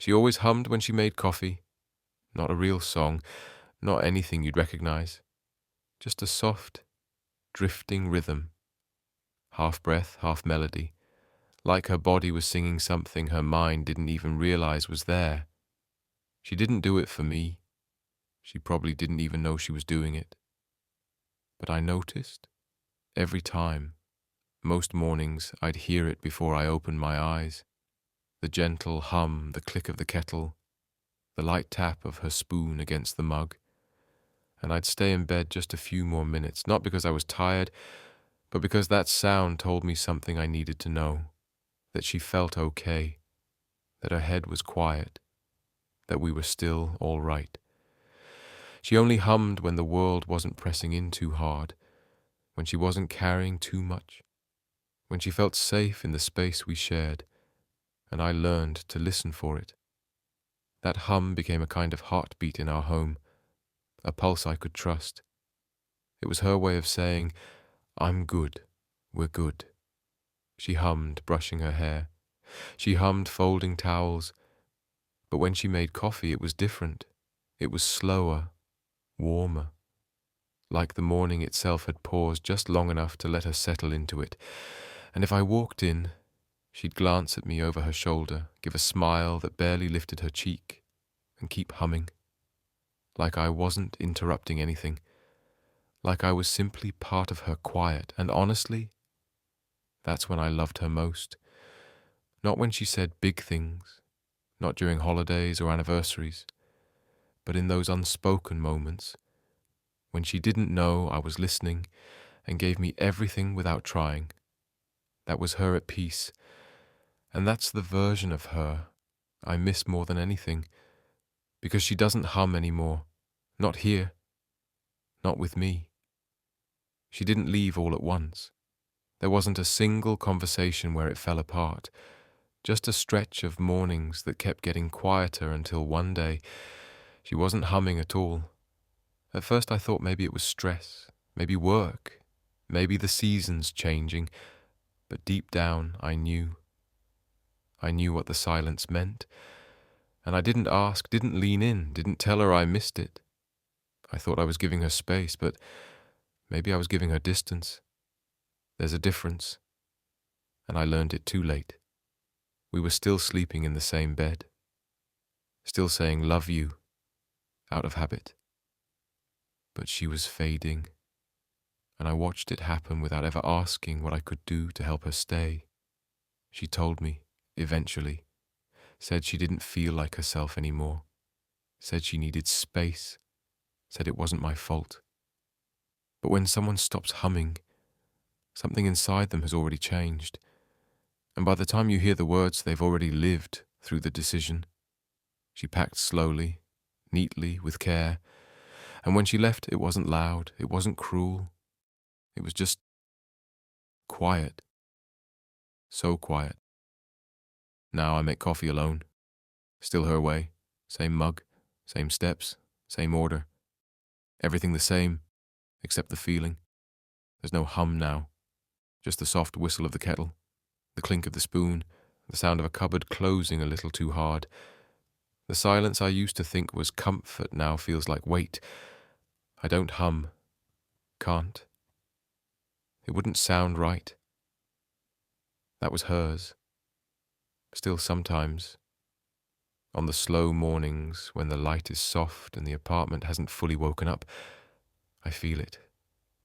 She always hummed when she made coffee. Not a real song, not anything you'd recognize. Just a soft, drifting rhythm, half breath, half melody, like her body was singing something her mind didn't even realize was there. She didn't do it for me. She probably didn't even know she was doing it. But I noticed, every time, most mornings I'd hear it before I opened my eyes. The gentle hum, the click of the kettle, the light tap of her spoon against the mug. And I'd stay in bed just a few more minutes, not because I was tired, but because that sound told me something I needed to know, that she felt okay, that her head was quiet, that we were still all right. She only hummed when the world wasn't pressing in too hard, when she wasn't carrying too much, when she felt safe in the space we shared, and I learned to listen for it. That hum became a kind of heartbeat in our home, a pulse I could trust. It was her way of saying, "I'm good, we're good." She hummed, brushing her hair. She hummed, folding towels. But when she made coffee, it was different. It was slower, warmer, like the morning itself had paused just long enough to let her settle into it. And if I walked in, she'd glance at me over her shoulder, give a smile that barely lifted her cheek, and keep humming, like I wasn't interrupting anything, like I was simply part of her quiet. And honestly, that's when I loved her most. Not when she said big things, not during holidays or anniversaries, but in those unspoken moments, when she didn't know I was listening and gave me everything without trying. That was her at peace, and that's the version of her I miss more than anything, because she doesn't hum anymore, not here, not with me. She didn't leave all at once. There wasn't a single conversation where it fell apart, just a stretch of mornings that kept getting quieter until one day she wasn't humming at all. At first I thought maybe it was stress, maybe work, maybe the seasons changing, but deep down I knew. I knew what the silence meant, and I didn't ask, didn't lean in, didn't tell her I missed it. I thought I was giving her space, but maybe I was giving her distance. There's a difference, and I learned it too late. We were still sleeping in the same bed, still saying love you, out of habit. But she was fading, and I watched it happen without ever asking what I could do to help her stay. She told me, eventually, said she didn't feel like herself anymore, said she needed space, said it wasn't my fault. But when someone stops humming, something inside them has already changed, and by the time you hear the words, they've already lived through the decision. She packed slowly, neatly, with care, and when she left, it wasn't loud, it wasn't cruel, it was just quiet. So quiet. Now I make coffee alone. Still her way. Same mug, same steps, same order. Everything the same, except the feeling. There's no hum now. Just the soft whistle of the kettle, the clink of the spoon, the sound of a cupboard closing a little too hard. The silence I used to think was comfort now feels like weight. I don't hum. Can't. It wouldn't sound right. That was hers. Still sometimes, on the slow mornings when the light is soft and the apartment hasn't fully woken up, I feel it,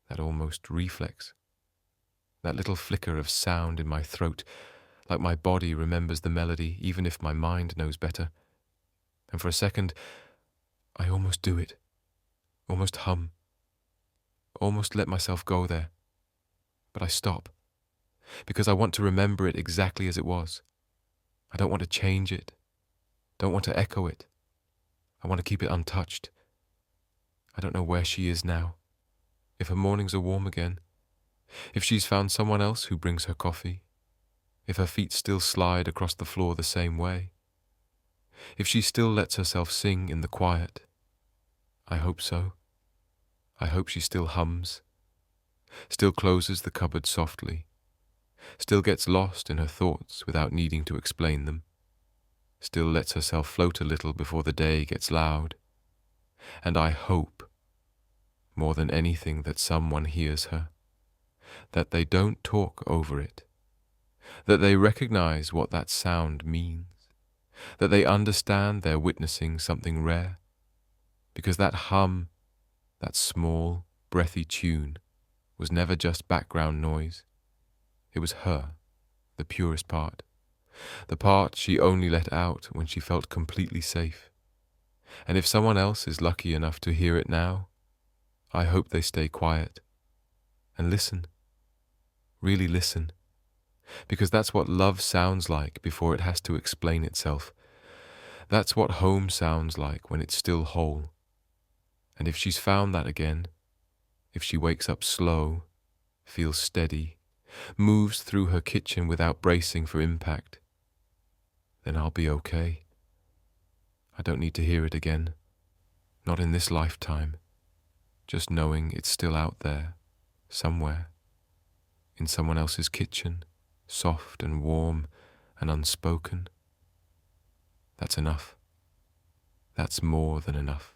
that almost reflex, that little flicker of sound in my throat, like my body remembers the melody even if my mind knows better. And for a second, I almost do it, almost hum, almost let myself go there. But I stop, because I want to remember it exactly as it was. I don't want to change it, don't want to echo it. I want to keep it untouched. I don't know where she is now, if her mornings are warm again, if she's found someone else who brings her coffee, if her feet still slide across the floor the same way, if she still lets herself sing in the quiet. I hope so. I hope she still hums, still closes the cupboard softly, still gets lost in her thoughts without needing to explain them. still lets herself float a little before the day gets loud. And I hope, more than anything, that someone hears her, that they don't talk over it, that they recognize what that sound means, that they understand they're witnessing something rare, because that hum, that small, breathy tune, was never just background noise. It was her, the purest part, the part she only let out when she felt completely safe. And if someone else is lucky enough to hear it now, I hope they stay quiet and listen, really listen, because that's what love sounds like before it has to explain itself. That's what home sounds like when it's still whole. And if she's found that again, if she wakes up slow, feels steady, moves through her kitchen without bracing for impact, then I'll be okay. I don't need to hear it again, not in this lifetime, just knowing it's still out there, somewhere, in someone else's kitchen, soft and warm and unspoken. That's enough. That's more than enough.